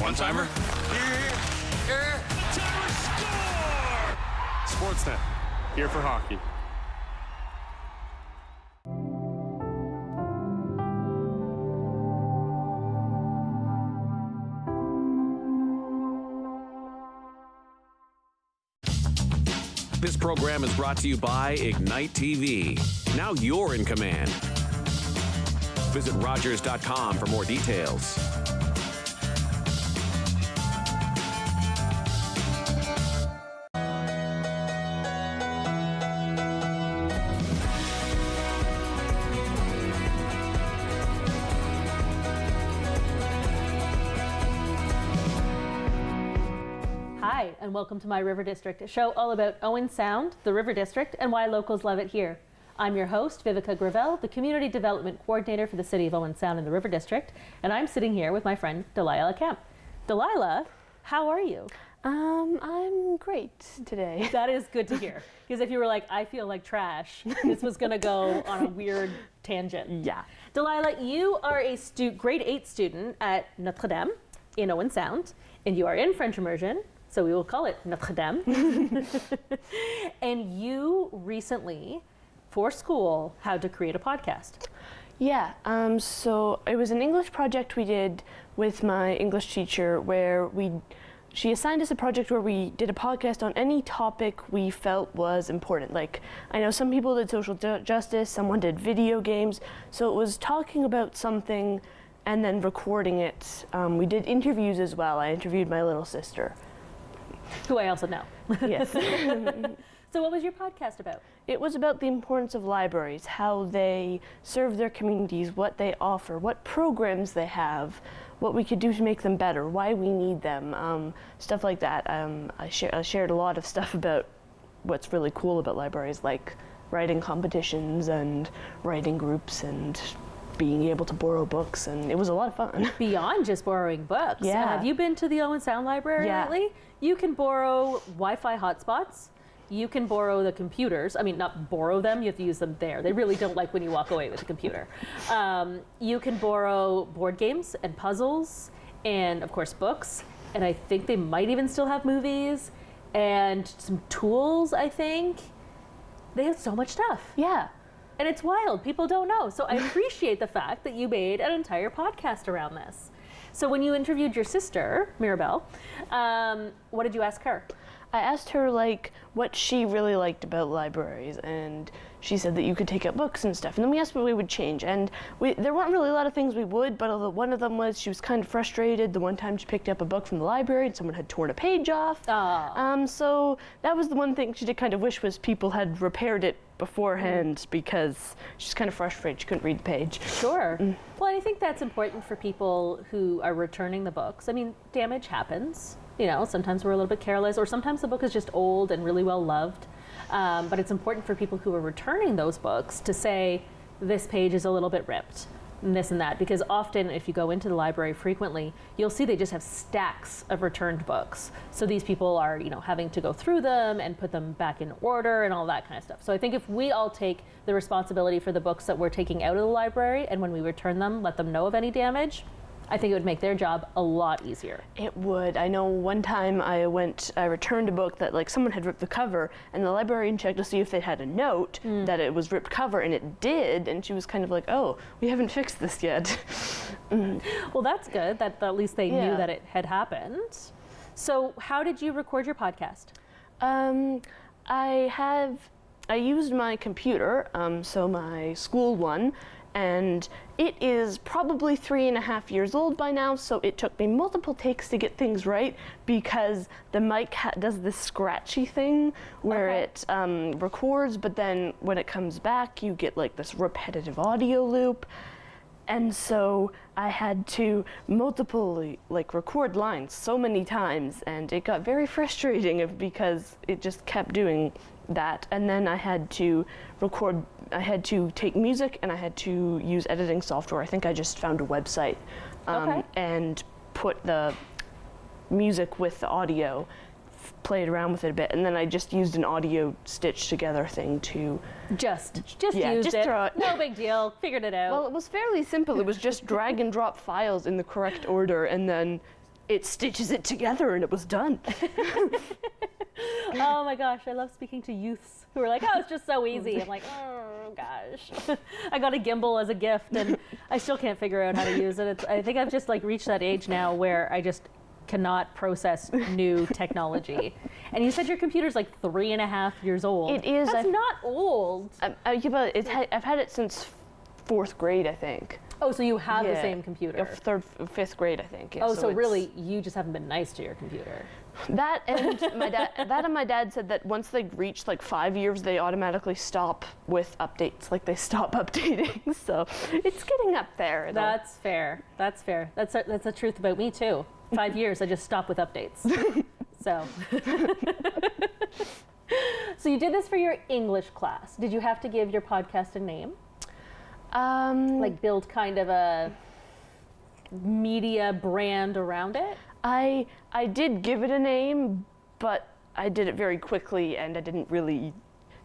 One-timer? One-timer score! Sportsnet, here for hockey. This program is brought to you by Ignite TV. Now you're in command. Visit Rogers.com for more details. Hi, and welcome to My River District, a show all about Owen Sound, the River District, and why locals love it here. I'm your host, Viveca Gravel, the Community Development Coordinator for the City of Owen Sound in the River District, and I'm sitting here with my friend, Delilah Kempe. Delilah, how are you? I'm great today. That is good to hear, because if you were like, I feel like trash, this was going to go on a weird tangent. Yeah. Delilah, you are a grade 8 student at Notre in Owen Sound, and you are in French immersion, so we will call it Notre Dame. And you recently, for school, had to create a podcast. Yeah, so it was an English project we did with my English teacher where she assigned us a project where we did a podcast on any topic we felt was important. Like, I know some people did social justice, someone did video games, so it was talking about something and then recording it. We did interviews as well. I interviewed my little sister. Who I also know. Yes. So what was your podcast about? It was about the importance of libraries, how they serve their communities, what they offer, what programs they have, what we could do to make them better, why we need them, stuff like that. I shared a lot of stuff about what's really cool about libraries, like writing competitions and writing groups and being able to borrow books, and it was a lot of fun. Beyond just borrowing books. Yeah. Have you been to the Owen Sound Library lately? You can borrow Wi-Fi hotspots. You can borrow the computers. I mean, not borrow them, you have to use them there. They really don't like when you walk away with a computer. You can borrow board games and puzzles and, of course, books. And I think they might even still have movies and some tools, I think. They have so much stuff. Yeah. And it's wild. People don't know. So I appreciate the fact that you made an entire podcast around this. So when you interviewed your sister, Mirabelle, what did you ask her? I asked her like what she really liked about libraries, and she said that you could take out books and stuff. And then we asked what we would change, and there weren't really a lot of things we would, but one of them was she was kind of frustrated the one time she picked up a book from the library and someone had torn a page off. So that was the one thing she did kind of wish was people had repaired it beforehand, because she's kind of frustrated she couldn't read the page. Sure. Well, I think that's important for people who are returning the books. I mean, damage happens. You know, sometimes we're a little bit careless, or sometimes the book is just old and really well loved. But it's important for people who are returning those books to say, this page is a little bit ripped, and this and that, because often if you go into the library frequently, you'll see they just have stacks of returned books. So these people are, you know, having to go through them and put them back in order and all that kind of stuff. So I think if we all take the responsibility for the books that we're taking out of the library, and when we return them, let them know of any damage, I think it would make their job a lot easier. It would. I know one time I returned a book that like someone had ripped the cover, and the librarian checked to see if they had a note that it was ripped cover, and it did, and she was kind of like, oh, we haven't fixed this yet. Well, that's good that at least they knew that it had happened. So how did you record your podcast? I used my computer, so my school one, and it is probably 3.5 years old by now, so it took me multiple takes to get things right, because the mic does this scratchy thing where it records, but then when it comes back, you get like this repetitive audio loop. And so I had to multiply record lines so many times, and it got very frustrating because it just kept doing that. And then I had to take music, and I had to use editing software. I think I just found a website and put the music with the audio, played around with it a bit, and then I just used an audio stitch together thing to just used it. Throw it. No big deal. Figured it out. Well, it was fairly simple. It was just drag and drop files in the correct order, and then it stitches it together and it was done. Oh my gosh, I love speaking to youths who are like, oh, it's just so easy. I'm like, oh gosh. I got a gimbal as a gift and I still can't figure out how to use it. I think I've just like reached that age now where I just cannot process new technology. And you said your computer's like 3.5 years old. It is. That's not old. But I've had it since 4th grade, I think. Oh, so you have the same computer. 5th grade, I think. Yeah. Oh, so really, you just haven't been nice to your computer. That and my dad said that once they reach like 5 years, they automatically stop with updates. Like they stop updating. So it's getting up there. That's fair. That's fair. That's the truth about me too. 5 years, I just stop with updates. So. So you did this for your English class. Did you have to give your podcast a name? Like build kind of a media brand around it? I did give it a name, but I did it very quickly and I didn't really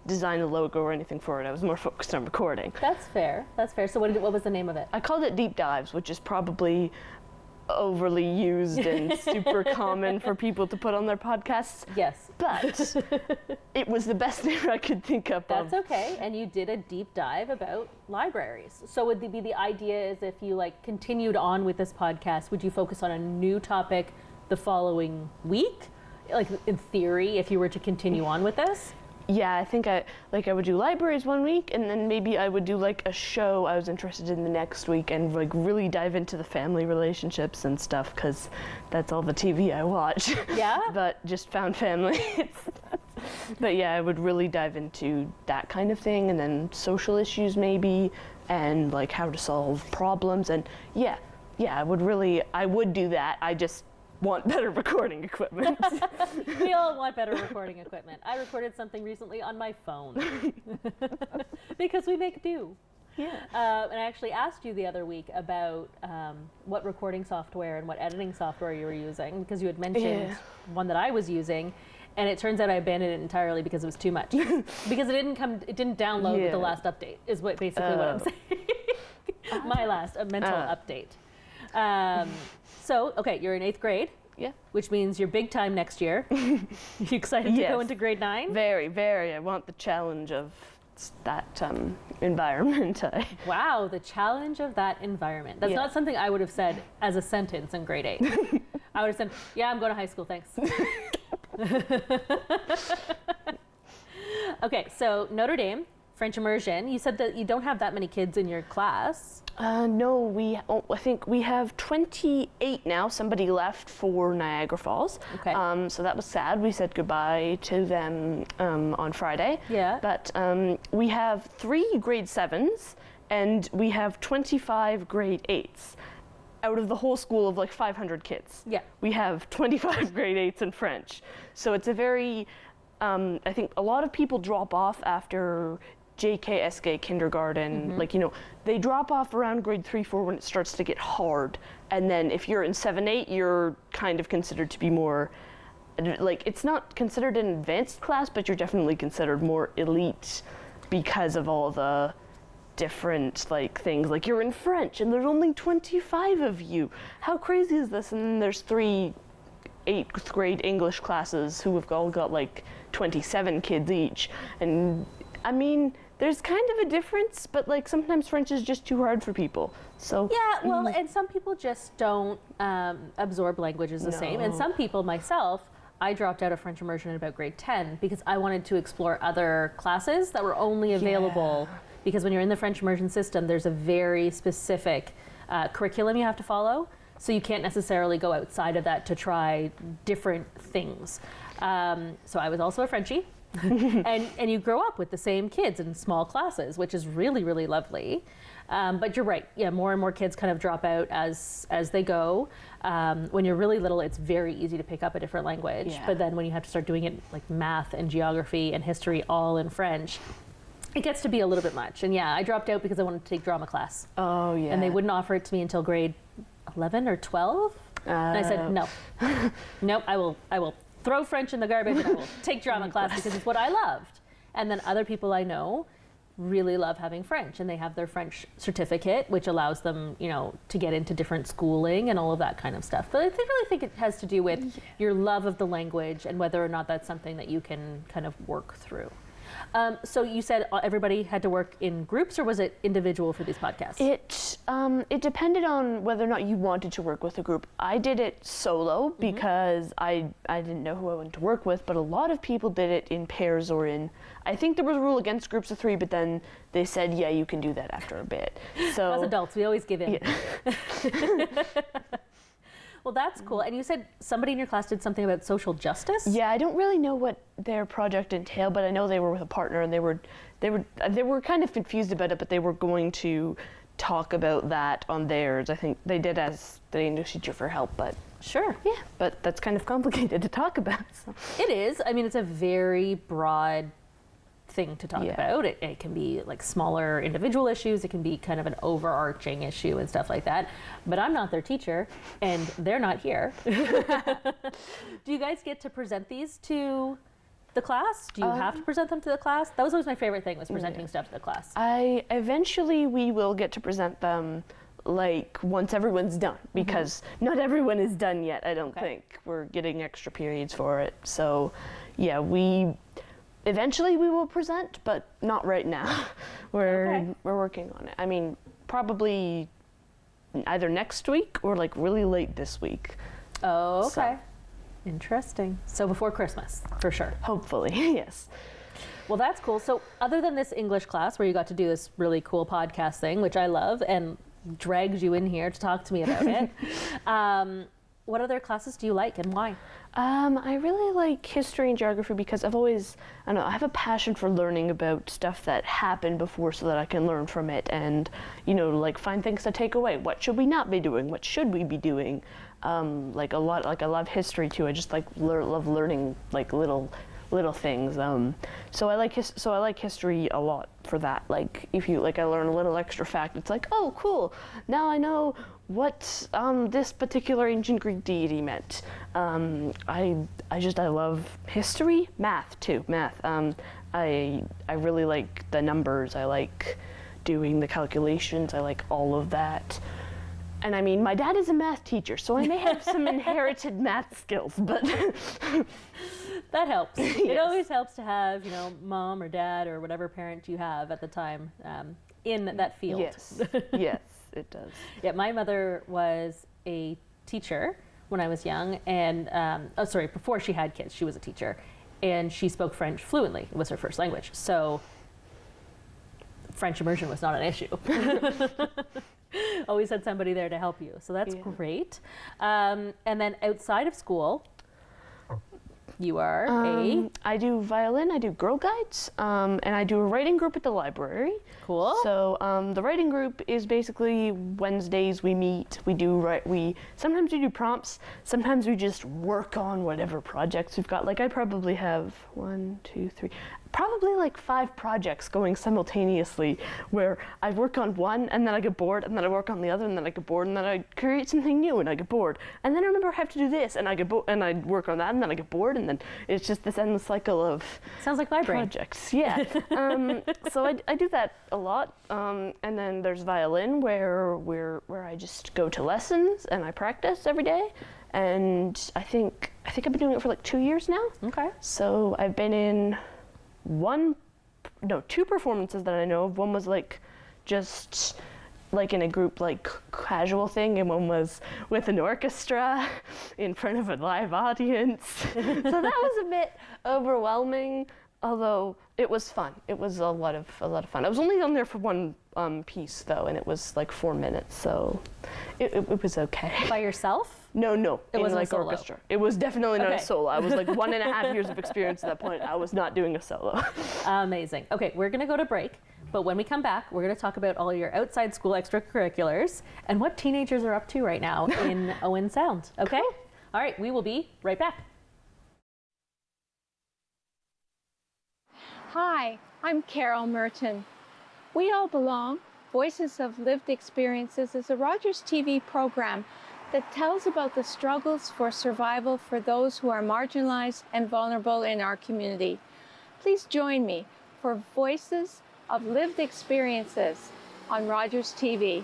design a logo or anything for it. I was more focused on recording. That's fair. That's fair. So what was the name of it? I called it Deep Dives, which is probably overly used and super common for people to put on their podcasts. Yes. But it was the best name I could think of. That's okay. And you did a deep dive about libraries. So would the idea is if you like continued on with this podcast, would you focus on a new topic the following week? Like in theory, if you were to continue on with this? Yeah, I think I would do libraries one week, and then maybe I would do like a show I was interested in the next week, and like really dive into the family relationships and stuff, because that's all the TV I watch. Yeah. But just found family. But yeah, I would really dive into that kind of thing, and then social issues maybe, and like how to solve problems, and yeah, I would do that. I just want better recording equipment. We all want better recording equipment. I recorded something recently on my phone because we make do. Yeah. And I actually asked you the other week about what recording software and what editing software you were using, because you had mentioned one that I was using, and it turns out I abandoned it entirely because it was too much. Because it didn't download with the last update, is basically what I'm saying. My last mental update. So, okay, you're in 8th grade. Yeah. Which means you're big time next year. You excited to go into grade 9? Very, very. I want the challenge of that environment. Wow, the challenge of that environment. That's not something I would have said as a sentence in grade 8. I would have said, yeah, I'm going to high school, thanks. Okay, so Notre Dame, French immersion. You said that you don't have that many kids in your class. No, I think we have 28 now. Somebody left for Niagara Falls. Okay. So that was sad. We said goodbye to them on Friday. Yeah. But we have 3 grade 7s and we have 25 grade 8s. Out of the whole school of like 500 kids. Yeah. We have 25 grade 8s in French. So it's a very, I think a lot of people drop off after JK, SK, kindergarten, like, they drop off around grade 3, 4 when it starts to get hard. And then if you're in 7, 8, you're kind of considered to be more, like, it's not considered an advanced class, but you're definitely considered more elite because of all the different, like, things. Like, you're in French and there's only 25 of you. How crazy is this? And then there's 3 8th grade English classes who have all got, like, 27 kids each. And, I mean, there's kind of a difference, but like sometimes French is just too hard for people. So yeah, well, and some people just don't absorb languages the same. And some people, myself, I dropped out of French immersion in about grade 10 because I wanted to explore other classes that were only available because when you're in the French immersion system, there's a very specific curriculum you have to follow. So you can't necessarily go outside of that to try different things. So I was also a Frenchie. and you grow up with the same kids in small classes, which is really, really lovely. But you're right. Yeah, more and more kids kind of drop out as they go. When you're really little, it's very easy to pick up a different language. Yeah. But then when you have to start doing it like math and geography and history all in French, it gets to be a little bit much. And yeah, I dropped out because I wanted to take drama class. Oh, yeah. And they wouldn't offer it to me until grade 11 or 12. And I said, no. Nope, I will throw French in the garbage and I will take drama class because it's what I loved. And then other people I know really love having French, and they have their French certificate, which allows them, to get into different schooling and all of that kind of stuff. But I really think it has to do with your love of the language and whether or not that's something that you can kind of work through. So you said everybody had to work in groups, or was it individual for these podcasts? It depended on whether or not you wanted to work with a group. I did it solo because I didn't know who I wanted to work with, but a lot of people did it in pairs or I think there was a rule against groups of 3, but then they said, yeah, you can do that after a bit. So as adults, we always give in. Yeah. Well, that's cool. And you said somebody in your class did something about social justice? Yeah, I don't really know what their project entailed, but I know they were with a partner, and they were kind of confused about it, but they were going to talk about that on theirs. I think they did as the English teacher for help, but sure. Yeah, but that's kind of complicated to talk about. So. It is. I mean, it's a very broad thing to talk about. It can be like smaller individual issues. It can be kind of an overarching issue and stuff like that. But I'm not their teacher, and they're not here. Do you guys get to present these to the class? Do you have to present them to the class? That was always my favorite thing, was presenting stuff to the class. Eventually we will get to present them like once everyone's done, because not everyone is done yet, I don't think. We're getting extra periods for it. So yeah, eventually we will present, but not right now. We're working on it. I mean, probably either next week or like really late this week. Oh, okay. So. Interesting. So before Christmas, for sure. Hopefully, yes. Well, that's cool. So other than this English class where you got to do this really cool podcast thing, which I love and dragged you in here to talk to me about it, what other classes do you like and why? I really like history and geography because I have a passion for learning about stuff that happened before so that I can learn from it and, like find things to take away. What should we not be doing? What should we be doing? I love history too. I just love learning like little things. So I like history a lot for that. Like if you I learn a little extra fact, it's like, oh cool, now I know what this particular ancient Greek deity meant. I love history, math too. I really like the numbers. I like doing the calculations. I like all of that. And I mean, my dad is a math teacher, so I may have some inherited math skills, but that helps. Yes. It always helps to have, mom or dad or whatever parent you have at the time in that field. Yes, yes, it does. Yeah, my mother was a teacher when I was young, and before she had kids, she was a teacher, and she spoke French fluently. It was her first language, so French immersion was not an issue. Always had somebody there to help you, so that's great. And then outside of school, you are I do violin, I do Girl Guides, and I do a writing group at the library. Cool. So the writing group is basically Wednesdays we meet, sometimes we do prompts, sometimes we just work on whatever projects we've got. Like I probably have 5 projects going simultaneously where I work on one and then I get bored and then I work on the other and then I get bored and then I create something new and I get bored and then I remember I have to do this and I get bored and I work on that and then I get bored and then it's just this endless cycle of sounds like my brain. Projects. Yeah. So I do that a lot, and then there's violin where I just go to lessons and I practice every day. And I think I've been doing it for like 2 years now. Okay. So I've been in 2 performances that I know of. One was just in a group casual thing, and one was with an orchestra in front of a live audience. So that was a bit overwhelming, although it was fun. It was a lot of fun. I was only on there for one piece though, and it was 4 minutes, so it was okay. By yourself? No, it wasn't like orchestra. It was definitely not a solo. I was 1.5 years of experience at that point. I was not doing a solo. Amazing. Okay, we're gonna go to break, but when we come back, we're gonna talk about all your outside school extracurriculars and what teenagers are up to right now in Owen Sound. Okay? Cool. All right, we will be right back. Hi, I'm Carol Merton. We All Belong, Voices of Lived Experiences is a Rogers TV program that tells about the struggles for survival for those who are marginalized and vulnerable in our community. Please join me for Voices of lived experiences on Rogers TV.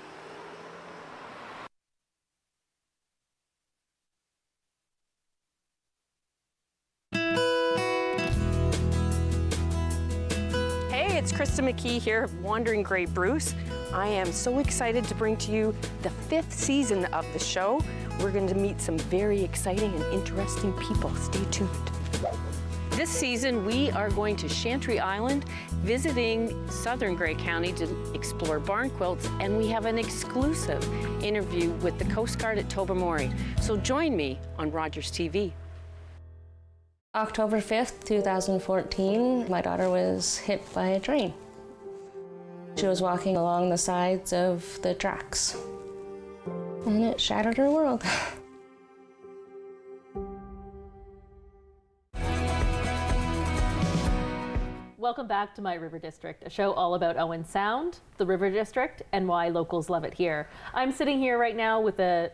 Hey, it's Krista McKee here of Wandering Grey Bruce. I am so excited to bring to you the 5th season of the show. We're going to meet some very exciting and interesting people. Stay tuned. This season, we are going to Chantry Island, visiting southern Grey County to explore barn quilts, and we have an exclusive interview with the Coast Guard at Tobermory. So join me on Rogers TV. October 5th, 2014, my daughter was hit by a train. She was walking along the sides of the tracks, and it shattered her world. Welcome back to My River District, a show all about Owen Sound, the River District, and why locals love it here. I'm sitting here right now with a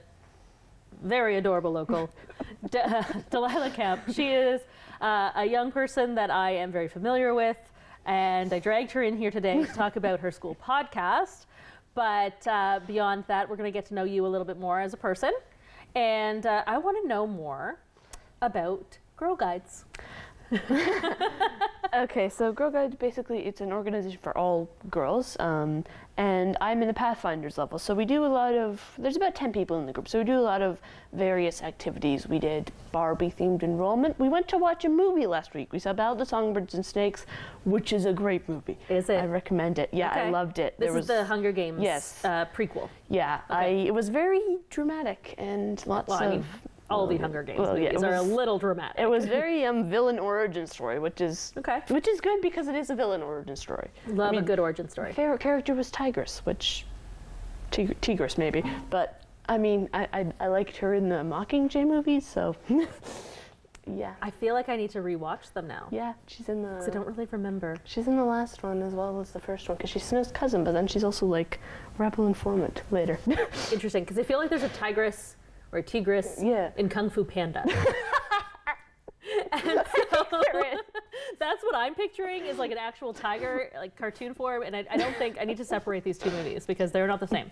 very adorable local, Delilah Kempe. She is a young person that I am very familiar with, and I dragged her in here today to talk about her school podcast. But beyond that, we're going to get to know you a little bit more as a person, and I want to know more about Girl Guides. Okay, so Girl Guides, basically, it's an organization for all girls, and I'm in the Pathfinders level. So we do a lot of, there's about 10 people in the group, so we do a lot of various activities. We did Barbie-themed enrollment. We went to watch a movie last week. We saw Ballad of the Songbirds and Snakes, which is a great movie. Is it? I recommend it. Yeah, Okay. I loved it. This is the Hunger Games prequel. Yeah, Okay. it was very dramatic and lots Well, I mean, of... all the Hunger Games well, yeah, movies are a little dramatic. It was very villain origin story, which is good because it is a villain origin story. Love a good origin story. Favorite character was Tigress, which Tigress maybe, but I mean I liked her in the Mockingjay movies, so yeah. I feel like I need to rewatch them now. Yeah, she's in the. 'Cause I don't really remember. She's in the last one as well as the first one because she's Snow's cousin, but then she's also like rebel informant later. Interesting, because I feel like there's a tigress or a tigress in Kung Fu Panda. And so, that's what I'm picturing is like an actual tiger, like cartoon form, and I don't think I need to separate these two movies because they're not the same.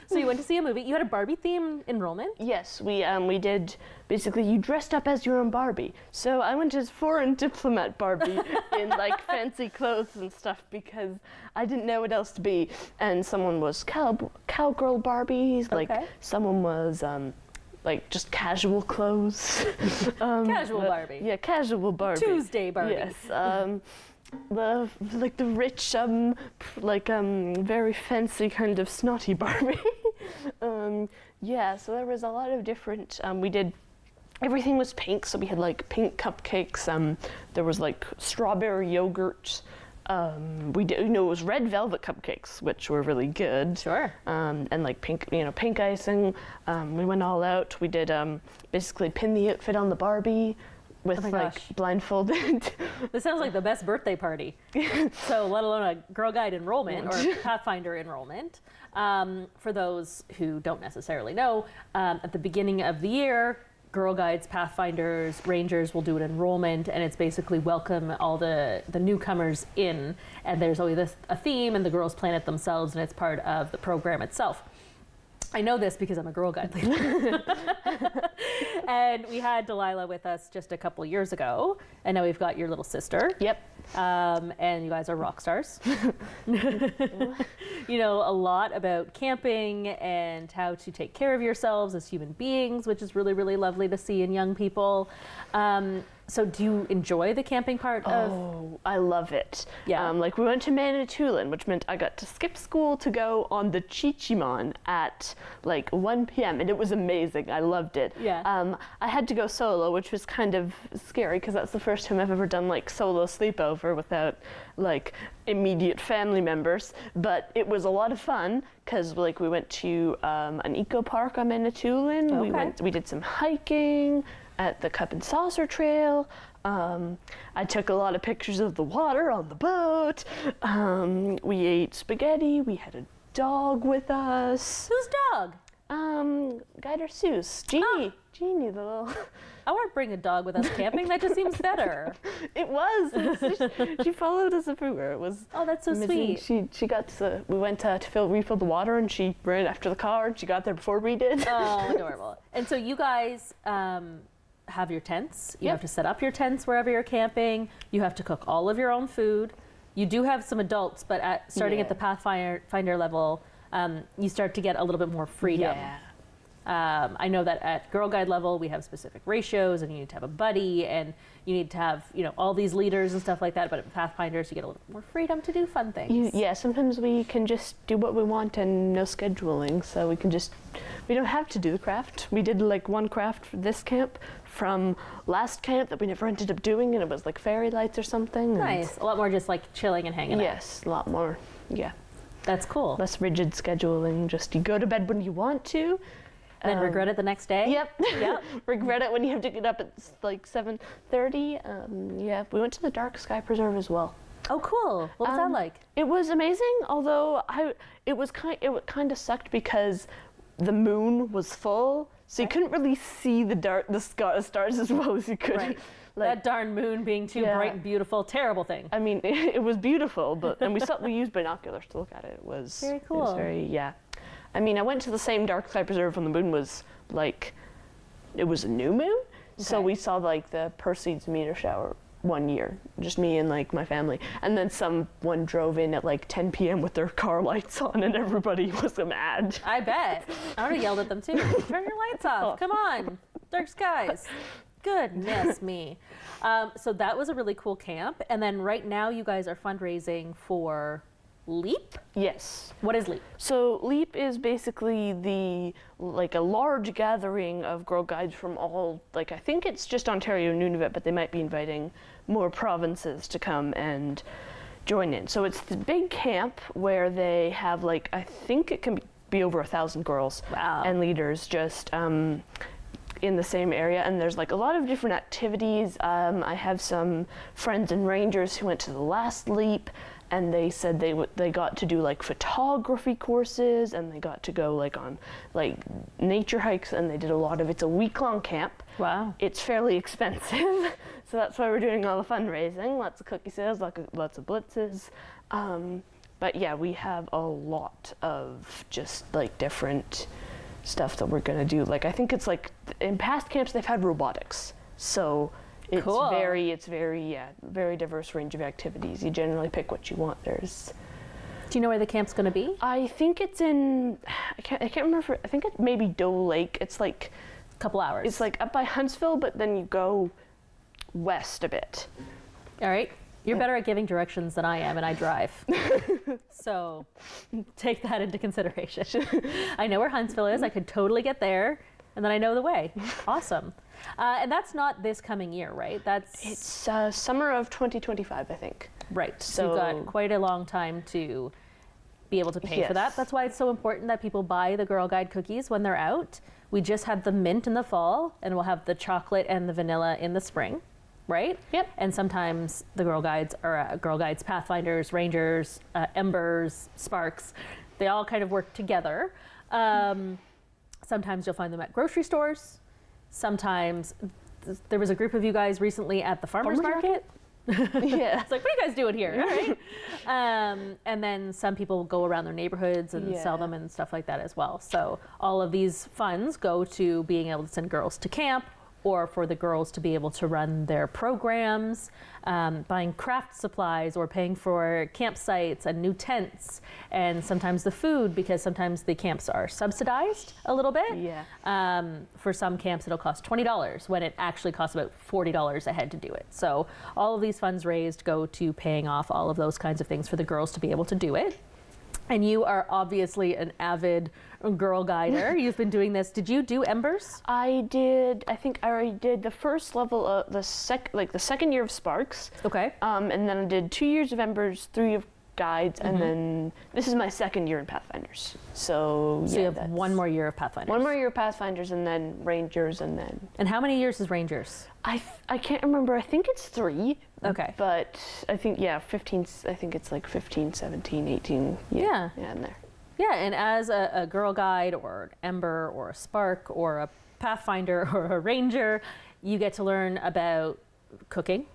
So you went to see a movie. You had a Barbie theme enrollment? Yes, we did. Basically, you dressed up as your own Barbie. So I went as foreign diplomat Barbie in like fancy clothes and stuff because I didn't know what else to be. And someone was cowgirl Barbies, like someone was like just casual clothes. Casual Barbie. Yeah, casual Barbie. Tuesday Barbie. Yes. The rich, very fancy kind of snotty Barbie. Yeah, so there was a lot of different. We did. Everything was pink, so we had like pink cupcakes. There was like strawberry yogurt. We did, it was red velvet cupcakes, which were really good. Sure. And like pink icing. We went all out. We did basically pin the outfit on the Barbie with blindfolded. This sounds like the best birthday party. So let alone a Girl Guide enrollment or Pathfinder enrollment. For those who don't necessarily know, at the beginning of the year, Girl Guides, Pathfinders, Rangers will do an enrollment, and it's basically welcome all the newcomers in, and there's always a theme, and the girls plan it themselves, and it's part of the program itself. I know this because I'm a Girl Guide leader. And we had Delilah with us just a couple years ago, and now we've got your little sister. Yep. And you guys are rock stars. You know a lot about camping and how to take care of yourselves as human beings, which is really, really lovely to see in young people. So do you enjoy the camping part of? Oh, I love it. Yeah. Like we went to Manitoulin, which meant I got to skip school to go on the Chichimon at like 1 p.m. and it was amazing. I loved it. Yeah. I had to go solo, which was kind of scary because that's the first time I've ever done like solo sleepover without like immediate family members. But it was a lot of fun because like we went to an eco park on Manitoulin. Okay. We did some hiking at the Cup and Saucer Trail. I took a lot of pictures of the water on the boat. We ate spaghetti. We had a dog with us. Whose dog? Guide or Seuss. Jeannie. Jeannie, the little... I want to bring a dog with us camping. That just seems better. It was. She followed us everywhere. It was. Oh, that's so amazing. sweet. She got to. We went to refill the water, and she ran after the car. And she got there before we did. Oh, adorable. And so you guys have your tents. You Yep. have to set up your tents wherever you're camping. You have to cook all of your own food. You do have some adults, but starting at the Pathfinder level, you start to get a little bit more freedom. Yeah. I know that at Girl Guide level, we have specific ratios, and you need to have a buddy, and you need to have, all these leaders and stuff like that. But at Pathfinders, you get a little more freedom to do fun things. Sometimes we can just do what we want and no scheduling, so we don't have to do the craft. We did like one craft for this camp from last camp that we never ended up doing, and it was like fairy lights or something. Nice. A lot more just like chilling and hanging out. Yes, a lot more. Yeah. That's cool. Less rigid scheduling. Just you go to bed when you want to. Then regret it the next day? Yep. Regret it when you have to get up at like 7:30. We went to the Dark Sky Preserve as well. Oh, cool. What was that like? It was amazing, although it kind of sucked because the moon was full, so you couldn't really see the stars as well as you could. Right. That darn moon being too bright and beautiful, terrible thing. I mean, it was beautiful, and we used binoculars to look at it. It was very cool. It was very, I mean, I went to the same Dark Sky Preserve when the moon was it was a new moon, so we saw like the Perseids meteor shower one year, just me and like my family, and then someone drove in at like 10 p.m. with their car lights on, and everybody was mad. I bet. I would have yelled at them too. Turn your lights off. Come on. Dark skies. Goodness me. So that was a really cool camp. And then right now you guys are fundraising for LEAP? Yes. What is LEAP? So LEAP is basically a large gathering of Girl Guides from all, I think it's just Ontario and Nunavut, but they might be inviting more provinces to come and join in. So it's the big camp where they have I think it can be over 1,000 girls and leaders just in the same area, and there's a lot of different activities. I have some friends and rangers who went to the last LEAP, and they said they got to do photography courses, and they got to go on nature hikes, and they did a lot of it's a week-long camp. Wow. It's fairly expensive, so that's why we're doing all the fundraising, lots of cookie sales, lots of blitzes. But yeah, we have a lot of just different stuff that we're gonna do. I think it's in past camps they've had robotics, so it's cool. very diverse range of activities. You generally pick what you want. Do you know where the camp's gonna be? I think it's in, I can't remember, I think it may be Doe Lake. It's a couple hours. It's up by Huntsville, but then you go west a bit. All right. You're better at giving directions than I am, and I drive. So take that into consideration. I know where Huntsville is. I could totally get there, and then I know the way. Awesome. And that's not this coming year, right? It's summer of 2025, I think. Right. So you've got quite a long time to be able to pay for that. That's why it's so important that people buy the Girl Guide cookies when they're out. We just had the mint in the fall, and we'll have the chocolate and the vanilla in the spring. Right? Yep. And sometimes the Girl Guides are Girl Guides, Pathfinders, Rangers, Embers, Sparks. They all kind of work together. Sometimes you'll find them at grocery stores. Sometimes there was a group of you guys recently at the farmers market. Yeah. It's what are you guys doing here? All right. And then some people go around their neighborhoods and sell them and stuff like that as well. So all of these funds go to being able to send girls to camp, or for the girls to be able to run their programs, buying craft supplies, or paying for campsites and new tents, and sometimes the food, because sometimes the camps are subsidized a little bit. Yeah. For some camps, it'll cost $20 when it actually costs about $40 a head to do it. So all of these funds raised go to paying off all of those kinds of things for the girls to be able to do it. And you are obviously an avid Girl Guider. You've been doing this. Did you do Embers? I did. I think I already did the first level of the second year of Sparks. Okay. And then I did 2 years of Embers, 3 of Guides, and then this is my second year in Pathfinders. So you have one more year of Pathfinders. One more year of Pathfinders, and then Rangers, and then. And how many years is Rangers? I can't remember. I think it's 3. Okay. But I think 15. I think it's 15, 17, 18. Yeah, in there. Yeah, and as a Girl Guide or an Ember or a Spark or a Pathfinder or a Ranger, you get to learn about cooking.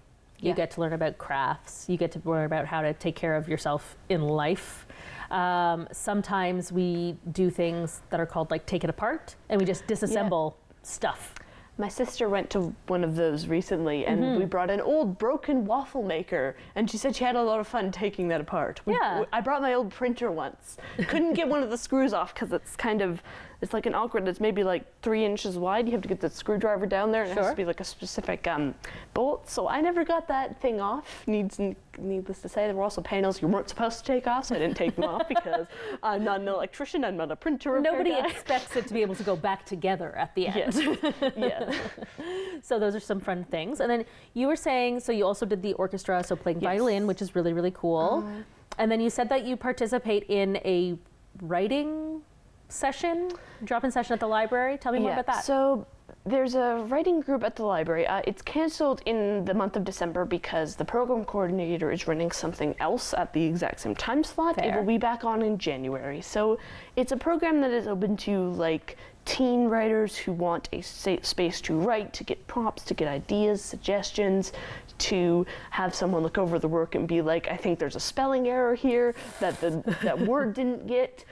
You get to learn about crafts. You get to learn about how to take care of yourself in life. Sometimes we do things that are called like take it apart, and we just disassemble stuff. My sister went to one of those recently, and we brought an old broken waffle maker, and she said she had a lot of fun taking that apart. I brought my old printer once. Couldn't get one of the screws off because it's like an awkward, it's maybe like 3 inches wide. You have to get the screwdriver down there, and it has to be like a specific bolt. So I never got that thing off. Needless to say, there were also panels you weren't supposed to take off, so I didn't take them off because I'm not an electrician, I'm not a printer repair Nobody guy. expects it to be able to go back together at the end. Yeah. So those are some fun things. And then you were saying, so you also did the orchestra, so playing violin, which is really, really cool. And then you said that you participate in a writing session, drop-in session at the library. Tell me more about that. So there's a writing group at the library. It's canceled in the month of December because the program coordinator is running something else at the exact same time slot. Fair. It will be back on in January. So it's a program that is open to like teen writers who want a safe space to write, to get prompts, to get ideas, suggestions, to have someone look over the work and be like, I think there's a spelling error here, that word didn't get.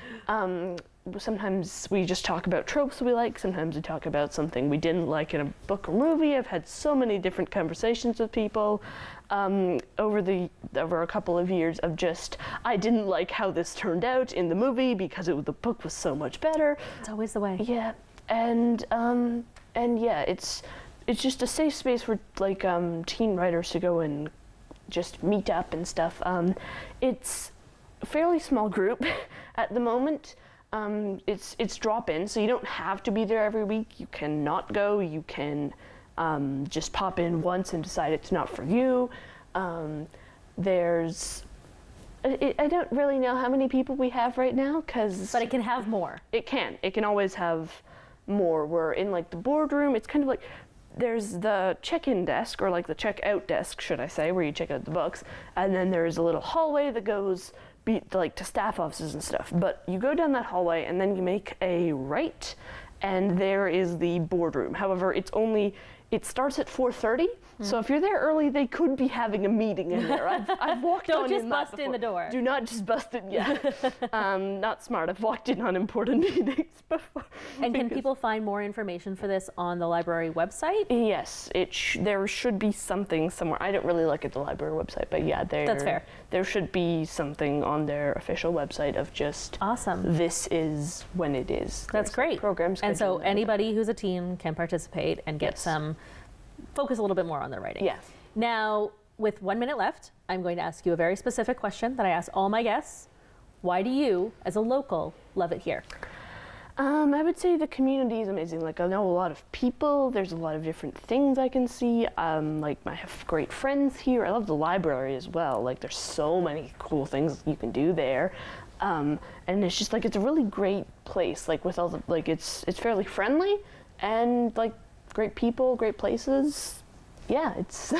Sometimes we just talk about tropes we like, sometimes we talk about something we didn't like in a book or movie. I've had so many different conversations with people over a couple of years of just, I didn't like how this turned out in the movie because the book was so much better. It's always the way. Yeah, and yeah, it's just a safe space for like teen writers to go and just meet up and stuff. It's a fairly small group at the moment. It's drop-in, so you don't have to be there every week. You can not go. You can just pop in once and decide it's not for you. I don't really know how many people we have right now, But it can have more. It can always have more. We're in like the boardroom. It's kind of like there's the check-in desk, or like the check-out desk, should I say, where you check out the books, and then there's a little hallway that goes to staff offices and stuff. But you go down that hallway and then you make a right, and there is the boardroom. However, it starts at 4:30, so if you're there early, they could be having a meeting in there. I've walked Don't on just in bust that in the door. Do not just bust it, not smart. I've walked in on important meetings before. And can people find more information for this on the library website? Yes, there should be something somewhere. I don't really look at the library website, but yeah, That's fair. There should be something on their official website of just awesome. This is when it is. That's great. Programs. And so anybody who's a teen can participate and get some focus a little bit more on their writing. Yeah. Now, with 1 minute left, I'm going to ask you a very specific question that I ask all my guests. Why do you, as a local, love it here? I would say the community is amazing. Like, I know a lot of people. There's a lot of different things I can see. Like, I have great friends here. I love the library as well. Like, there's so many cool things you can do there. And it's just like, it's a really great place. Like, with all the, like, it's fairly friendly, and like, great people, great places. Yeah, it's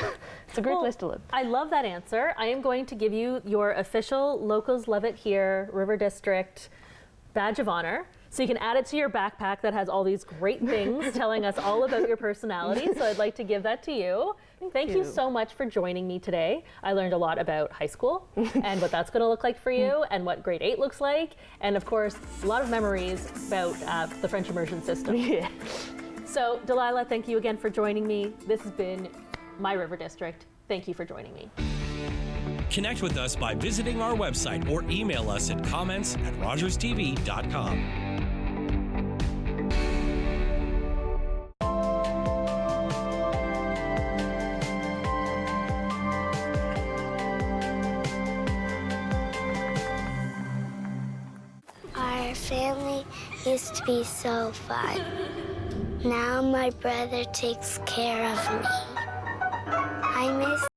a great place to live. I love that answer. I am going to give you your official Locals Love It Here River District badge of honor. So you can add it to your backpack that has all these great things telling us all about your personality. So I'd like to give that to you. Thank you so much for joining me today. I learned a lot about high school and what that's going to look like for you, and what grade 8 looks like. And of course, a lot of memories about the French immersion system. Yeah. So Delilah, thank you again for joining me. This has been My River District. Thank you for joining me. Connect with us by visiting our website or email us at comments@rogerstv.com. Our family used to be so fun. Now my brother takes care of me. I miss